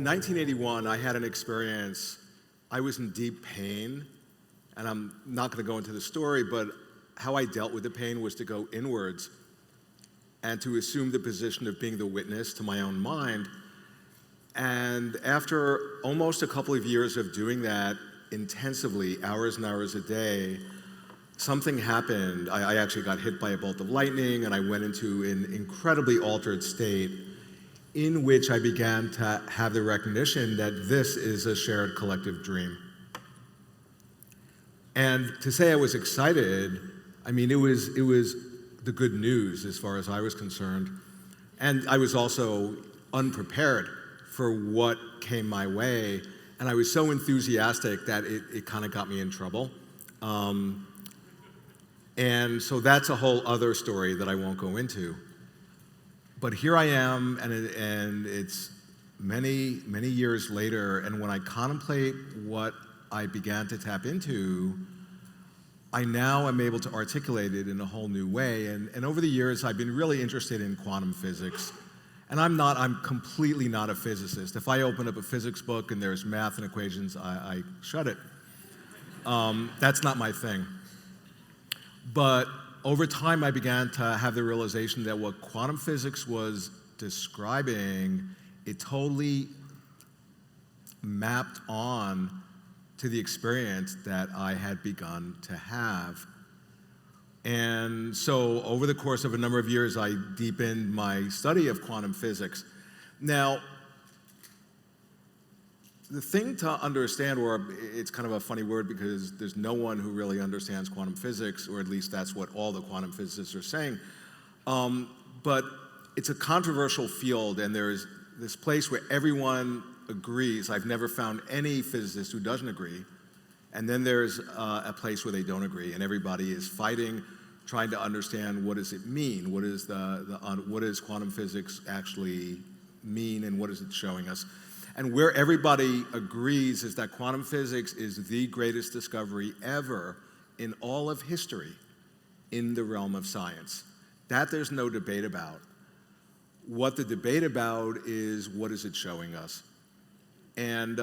1981, I had an experience. I was in deep pain, and I'm not going to go into the story, but how I dealt with the pain was to go inwards and to assume the position of being the witness to my own mind. And after almost a couple of years of doing that intensively, hours and hours a day, something happened. I actually got hit by a bolt of lightning, and I went into an incredibly altered state in which I began to have the recognition that this is a shared collective dream. And to say I was excited, I mean, it was the good news as far as I was concerned. And I was also unprepared for what came my way. And I was so enthusiastic that it kind of got me in trouble. And so that's a whole other story that I won't go into. But here I am, and it's many, many years later, and when I contemplate what I began to tap into, I now am able to articulate it in a whole new way. And over the years, I've been really interested in quantum physics. And I'm completely not a physicist. If I open up a physics book and there's math and equations, I shut it. That's not my thing. But over time, I began to have the realization that what quantum physics was describing, it totally mapped on to the experience that I had begun to have. And so over the course of a number of years, I deepened my study of quantum physics. Now, the thing to understand, or it's kind of a funny word because there's no one who really understands quantum physics, or at least that's what all the quantum physicists are saying. But it's a controversial field, and there's this place where everyone agrees. I've never found any physicist who doesn't agree. And then there's a place where they don't agree, and everybody is fighting, trying to understand what does it mean? What does quantum physics actually mean, and what is it showing us? And where everybody agrees is that quantum physics is the greatest discovery ever in all of history in the realm of science. That there's no debate about. What the debate about is what is it showing us? And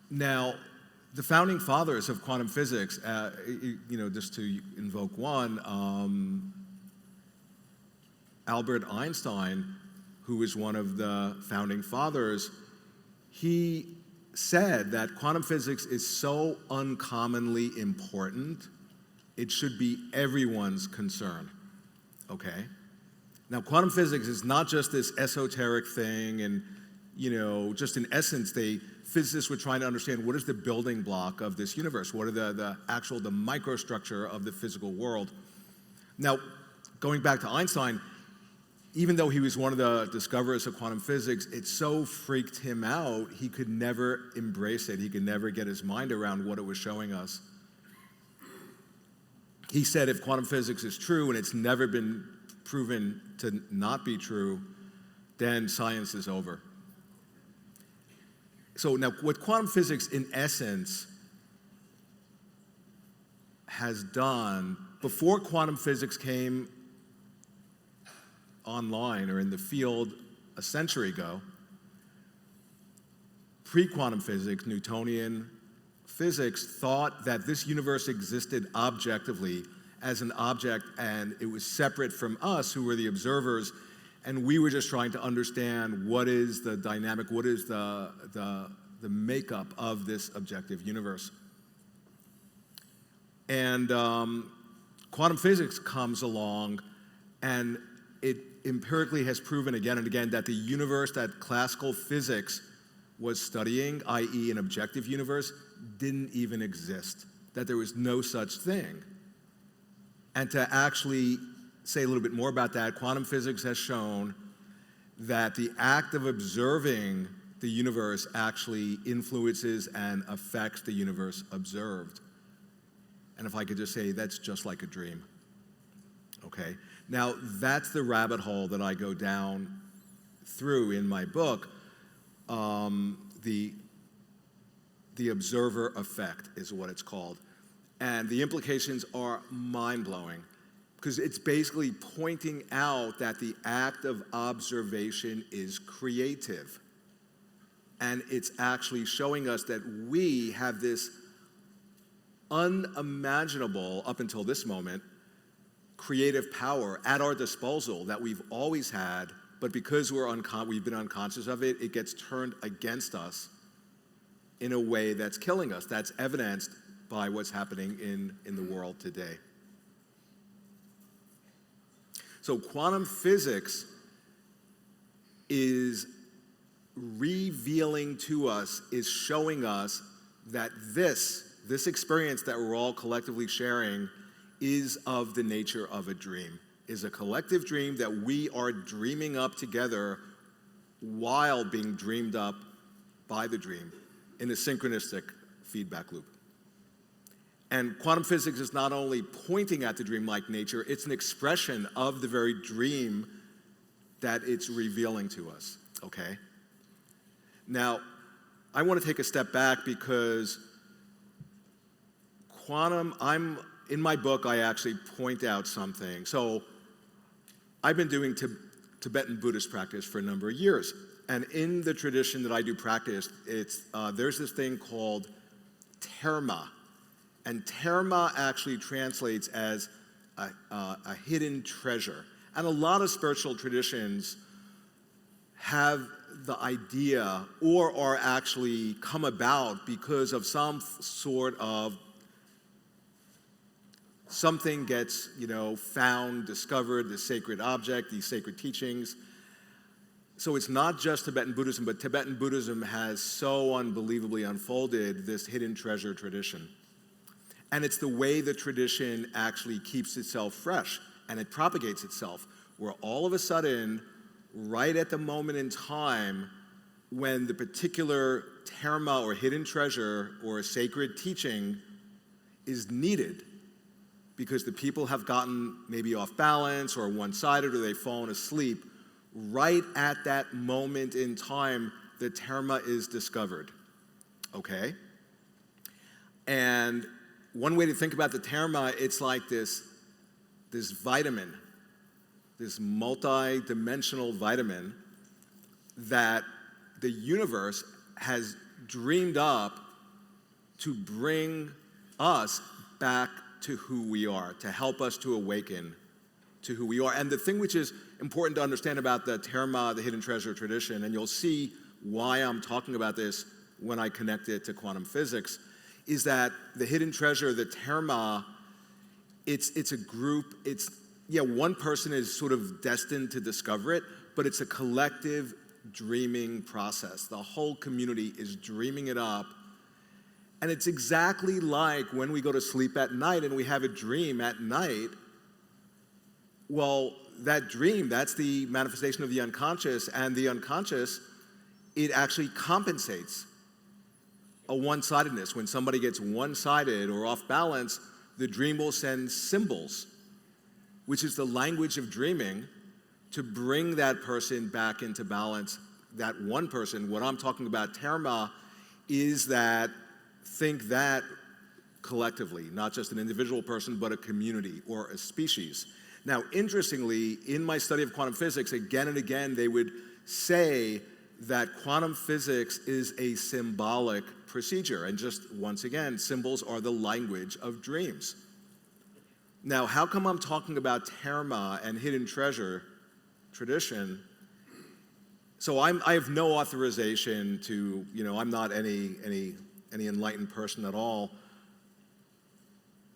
now, the founding fathers of quantum physics, just to invoke one, Albert Einstein, who was one of the founding fathers, he said that quantum physics is so uncommonly important, it should be everyone's concern, okay? Now, quantum physics is not just this esoteric thing, and, just in essence, physicists were trying to understand what is the building block of this universe, what are the microstructure of the physical world. Now, going back to Einstein, even though he was one of the discoverers of quantum physics, it so freaked him out, he could never embrace it. He could never get his mind around what it was showing us. He said if quantum physics is true and it's never been proven to not be true, then science is over. So now what quantum physics in essence has done, before quantum physics came online or in the field a century ago, pre-quantum physics, Newtonian physics, thought that this universe existed objectively as an object, and it was separate from us who were the observers, and we were just trying to understand what is the dynamic, what is the makeup of this objective universe. And quantum physics comes along, and it empirically has proven again and again that the universe that classical physics was studying, i.e. an objective universe, didn't even exist, that there was no such thing. And to actually say a little bit more about that, quantum physics has shown that the act of observing the universe actually influences and affects the universe observed. And if I could just say, that's just like a dream, okay? Now, that's the rabbit hole that I go down through in my book. The observer effect is what it's called. And the implications are mind-blowing, because it's basically pointing out that the act of observation is creative. And it's actually showing us that we have this unimaginable, up until this moment, creative power at our disposal that we've always had, but because we've been unconscious of it, it gets turned against us in a way that's killing us. That's evidenced by what's happening in the world today. So quantum physics is revealing to us, is showing us that this experience that we're all collectively sharing is of the nature of a dream, is a collective dream that we are dreaming up together while being dreamed up by the dream in a synchronistic feedback loop. And quantum physics is not only pointing at the dreamlike nature, it's an expression of the very dream that it's revealing to us, okay? Now, I want to take a step back because in my book, I actually point out something. So I've been doing Tibetan Buddhist practice for a number of years. And in the tradition that I do practice, there's this thing called terma. And terma actually translates as a hidden treasure. And a lot of spiritual traditions have the idea or are actually come about because of some sort of something gets, found, discovered, the sacred object, these sacred teachings. So it's not just Tibetan Buddhism, but Tibetan Buddhism has so unbelievably unfolded this hidden treasure tradition. And it's the way the tradition actually keeps itself fresh and it propagates itself, where all of a sudden, right at the moment in time when the particular terma or hidden treasure or a sacred teaching is needed, because the people have gotten maybe off balance or one-sided or they've fallen asleep, right at that moment in time, the terma is discovered, okay? And one way to think about the terma, it's like this vitamin, this multi-dimensional vitamin that the universe has dreamed up to bring us back to who we are, to help us to awaken to who we are. And the thing which is important to understand about the terma, the hidden treasure tradition, and you'll see why I'm talking about this when I connect it to quantum physics, is that the hidden treasure, the terma, it's a group, one person is sort of destined to discover it, but it's a collective dreaming process. The whole community is dreaming it up. And it's exactly like when we go to sleep at night and we have a dream at night. Well, that dream, that's the manifestation of the unconscious, and the unconscious, it actually compensates a one-sidedness. When somebody gets one-sided or off balance, the dream will send symbols, which is the language of dreaming, to bring that person back into balance, that one person. What I'm talking about, terma, is that think that collectively, not just an individual person, but a community or a species. Now, interestingly, in my study of quantum physics, again and again, they would say that quantum physics is a symbolic procedure. And just once again, symbols are the language of dreams. Now, how come I'm talking about terma and hidden treasure tradition? So I have no authorization to, I'm not any enlightened person at all.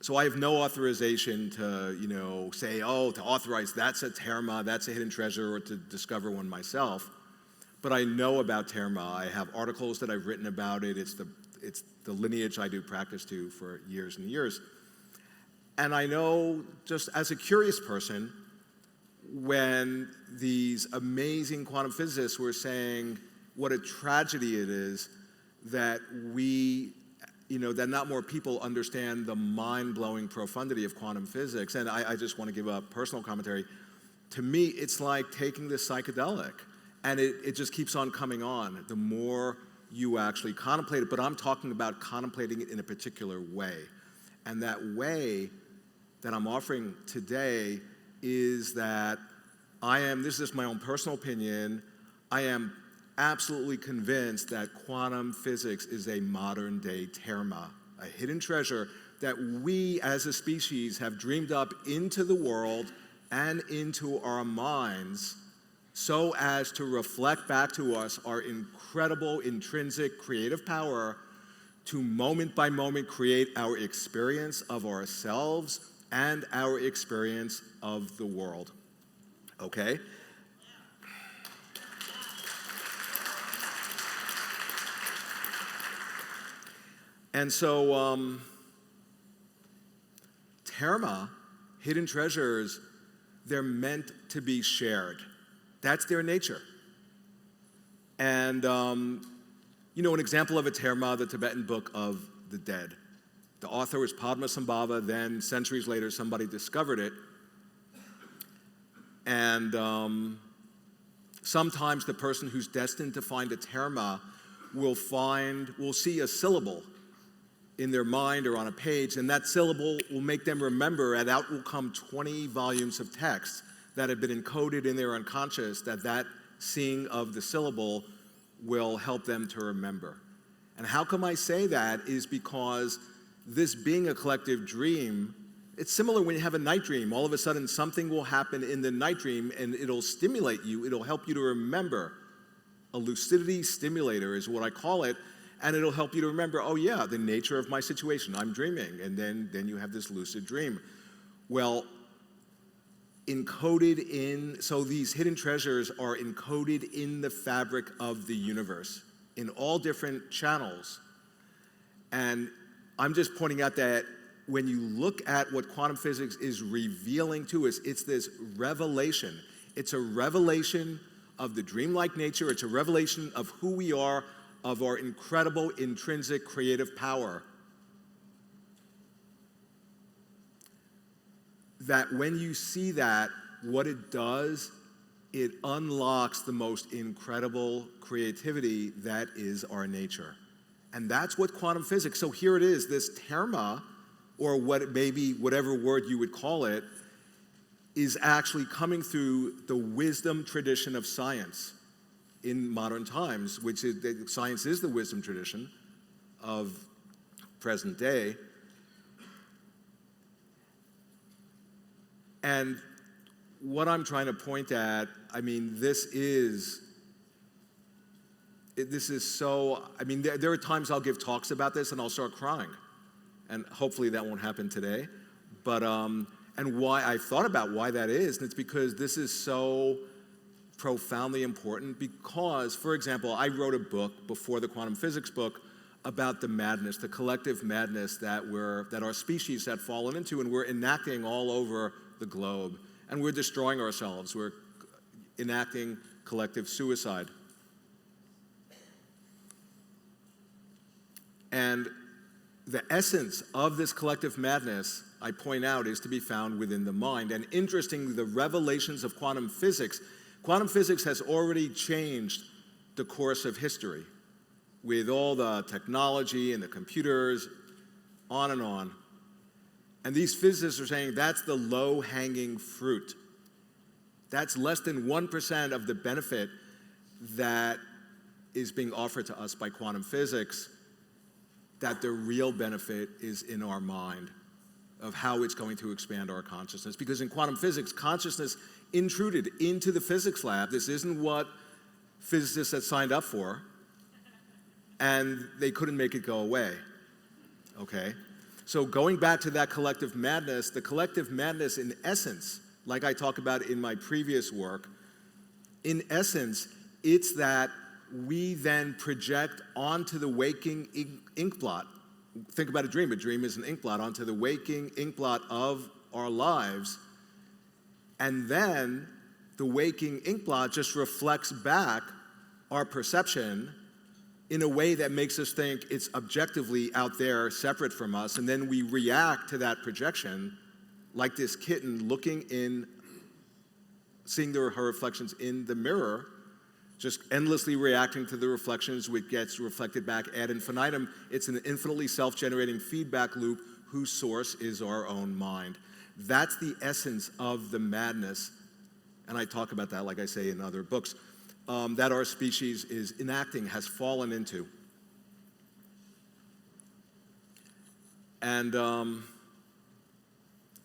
So I have no authorization to, say, to authorize that's a terma, that's a hidden treasure, or to discover one myself. But I know about terma. I have articles that I've written about it. It's the lineage I do practice to for years and years. And I know, just as a curious person, when these amazing quantum physicists were saying what a tragedy it is that that not more people understand the mind-blowing profundity of quantum physics. And I just want to give a personal commentary. To me, it's like taking this psychedelic, and it just keeps on coming on the more you actually contemplate it. But I'm talking about contemplating it in a particular way. And that way that I'm offering today is that this is my own personal opinion, I am absolutely convinced that quantum physics is a modern-day terma, a hidden treasure that we as a species have dreamed up into the world and into our minds so as to reflect back to us our incredible intrinsic creative power to moment by moment create our experience of ourselves and our experience of the world. Okay? And so, terma, hidden treasures, they're meant to be shared. That's their nature. And, an example of a terma, the Tibetan Book of the Dead. The author was Padmasambhava, then centuries later somebody discovered it. And sometimes the person who's destined to find a terma will see a syllable in their mind or on a page, and that syllable will make them remember, and out will come 20 volumes of text that have been encoded in their unconscious, that seeing of the syllable will help them to remember. And how come I say that is because this being a collective dream, it's similar when you have a night dream. All of a sudden something will happen in the night dream and it'll stimulate you, it'll help you to remember. A lucidity stimulator is what I call it, and it'll help you to remember, oh yeah, the nature of my situation, I'm dreaming, and then you have this lucid dream. Well, so these hidden treasures are encoded in the fabric of the universe, in all different channels. And I'm just pointing out that when you look at what quantum physics is revealing to us, it's this revelation. It's a revelation of the dreamlike nature. It's a revelation of who we are, of our incredible intrinsic creative power. That when you see that, what it does, it unlocks the most incredible creativity that is our nature. And that's what quantum physics, so here it is, this terma, or whatever word you would call it, is actually coming through the wisdom tradition of science in modern times, which is that science is the wisdom tradition of present day. And what I'm trying to point at, this is so, there are times I'll give talks about this and I'll start crying. And hopefully that won't happen today. But, and why I've thought about why that is, and it's because this is so profoundly important because, for example, I wrote a book before the quantum physics book about the madness, the collective madness that our species had fallen into, and we're enacting all over the globe. And we're destroying ourselves. We're enacting collective suicide. And the essence of this collective madness, I point out, is to be found within the mind. And interestingly, the revelations of quantum physics has already changed the course of history with all the technology and the computers, on and on. And these physicists are saying that's the low-hanging fruit. That's less than 1% of the benefit that is being offered to us by quantum physics, that the real benefit is in our mind of how it's going to expand our consciousness. Because in quantum physics, consciousness intruded into the physics lab. This isn't what physicists had signed up for, and they couldn't make it go away, okay? So going back to that collective madness, the collective madness in essence, like I talk about in my previous work, in essence, it's that we then project onto the waking inkblot. Think about a dream. A dream is an inkblot onto the waking inkblot of our lives. And then the waking inkblot just reflects back our perception in a way that makes us think it's objectively out there, separate from us, and then we react to that projection like this kitten looking in, seeing her reflections in the mirror, just endlessly reacting to the reflections, which gets reflected back ad infinitum. It's an infinitely self-generating feedback loop whose source is our own mind. That's the essence of the madness, and I talk about that, like I say, in other books. that our species is enacting, has fallen into. And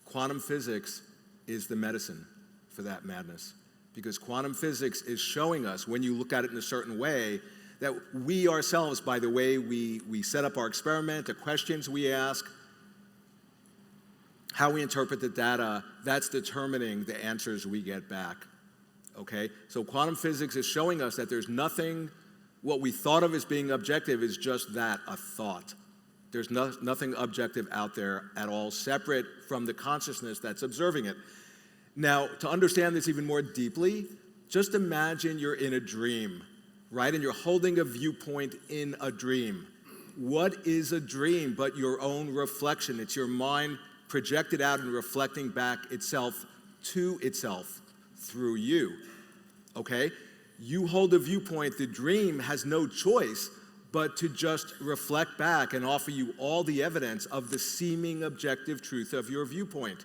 quantum physics is the medicine for that madness. Because quantum physics is showing us, when you look at it in a certain way, that we ourselves, by the way we set up our experiment, the questions we ask, how we interpret the data, that's determining the answers we get back, okay? So quantum physics is showing us that there's nothing, what we thought of as being objective is just that, a thought. There's nothing objective out there at all, separate from the consciousness that's observing it. Now, to understand this even more deeply, just imagine you're in a dream, right? And you're holding a viewpoint in a dream. What is a dream but your own reflection? It's your mind projected out and reflecting back itself to itself through you, okay? You hold a viewpoint. The dream has no choice but to just reflect back and offer you all the evidence of the seeming objective truth of your viewpoint.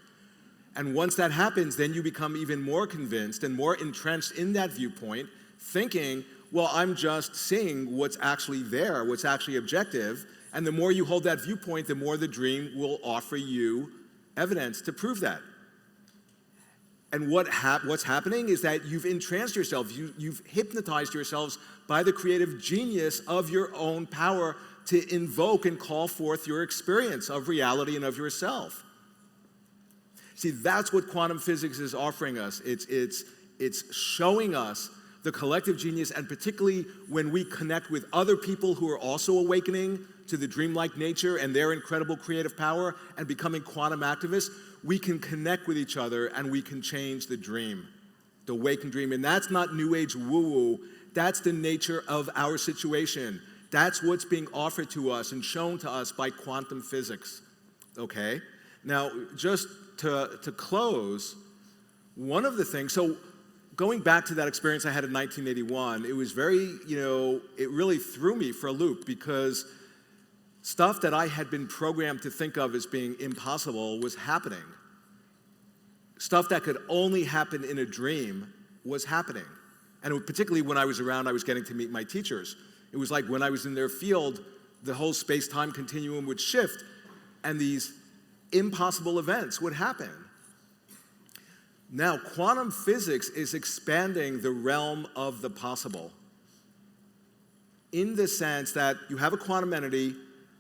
And once that happens, then you become even more convinced and more entrenched in that viewpoint, thinking, well, I'm just seeing what's actually there, what's actually objective. And the more you hold that viewpoint, the more the dream will offer you evidence to prove that. And what's happening is that you've entranced yourself, you've hypnotized yourselves by the creative genius of your own power to invoke and call forth your experience of reality and of yourself. See, that's what quantum physics is offering us. It's showing us the collective genius, and particularly when we connect with other people who are also awakening to the dreamlike nature and their incredible creative power and becoming quantum activists, we can connect with each other and we can change the dream, the waking dream. And that's not New Age woo-woo. That's the nature of our situation. That's what's being offered to us and shown to us by quantum physics, okay? Now, just to close, one of the things, so going back to that experience I had in 1981, it was very, it really threw me for a loop because stuff that I had been programmed to think of as being impossible was happening. Stuff that could only happen in a dream was happening. And particularly when I was around, I was getting to meet my teachers. It was like when I was in their field, the whole space-time continuum would shift and these impossible events would happen. Now, quantum physics is expanding the realm of the possible in the sense that you have a quantum entity.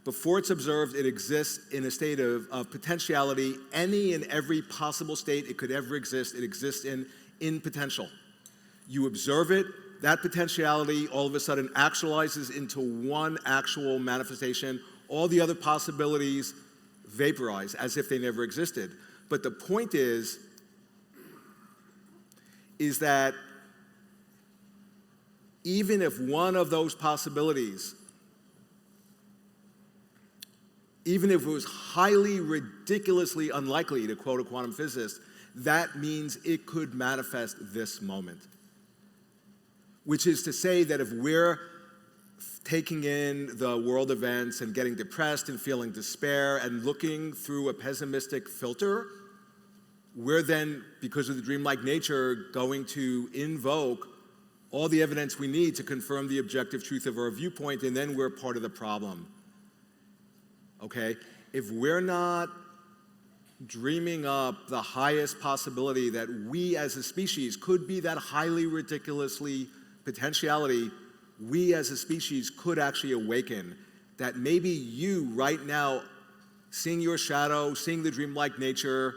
Before it's observed, it exists in a state of potentiality. Any and every possible state it could ever exist, it exists in potential. You observe it, that potentiality all of a sudden actualizes into one actual manifestation. All the other possibilities vaporize as if they never existed. But the point is that even if one of those possibilities, even if it was highly, ridiculously unlikely, to quote a quantum physicist, that means it could manifest this moment. Which is to say that if we're taking in the world events and getting depressed and feeling despair and looking through a pessimistic filter, we're then, because of the dreamlike nature, going to invoke all the evidence we need to confirm the objective truth of our viewpoint, and then we're part of the problem. Okay? If we're not dreaming up the highest possibility that we as a species could be that highly ridiculously potentiality, we as a species could actually awaken, that maybe you right now, seeing your shadow, seeing the dreamlike nature,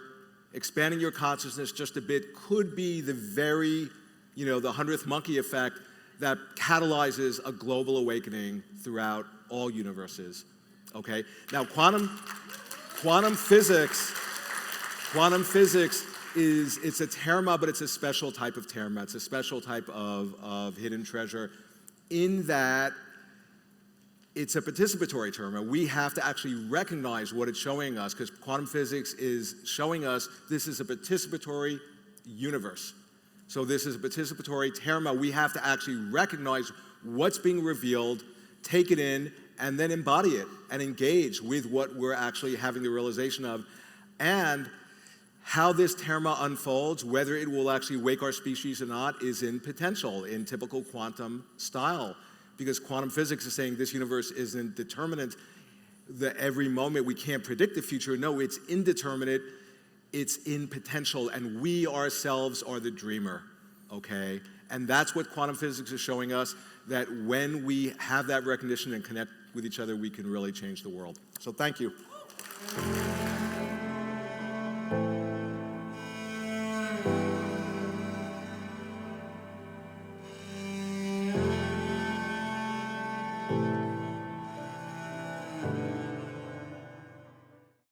expanding your consciousness just a bit, could be the very, the 100th monkey effect that catalyzes a global awakening throughout all universes. Okay? Now, quantum physics is, it's a terma, but it's a special type of terma. It's a special type of hidden treasure in that it's a participatory terma. We have to actually recognize what it's showing us, because quantum physics is showing us this is a participatory universe. So this is a participatory terma. We have to actually recognize what's being revealed, take it in, and then embody it and engage with what we're actually having the realization of. And How this terma unfolds, whether it will actually wake our species or not, is in potential, in typical quantum style. Because quantum physics is saying this universe isn't determinate, that every moment we can't predict the future. No, it's indeterminate, it's in potential, and we ourselves are the dreamer, okay? And that's what quantum physics is showing us, that when we have that recognition and connect with each other, we can really change the world. So thank you.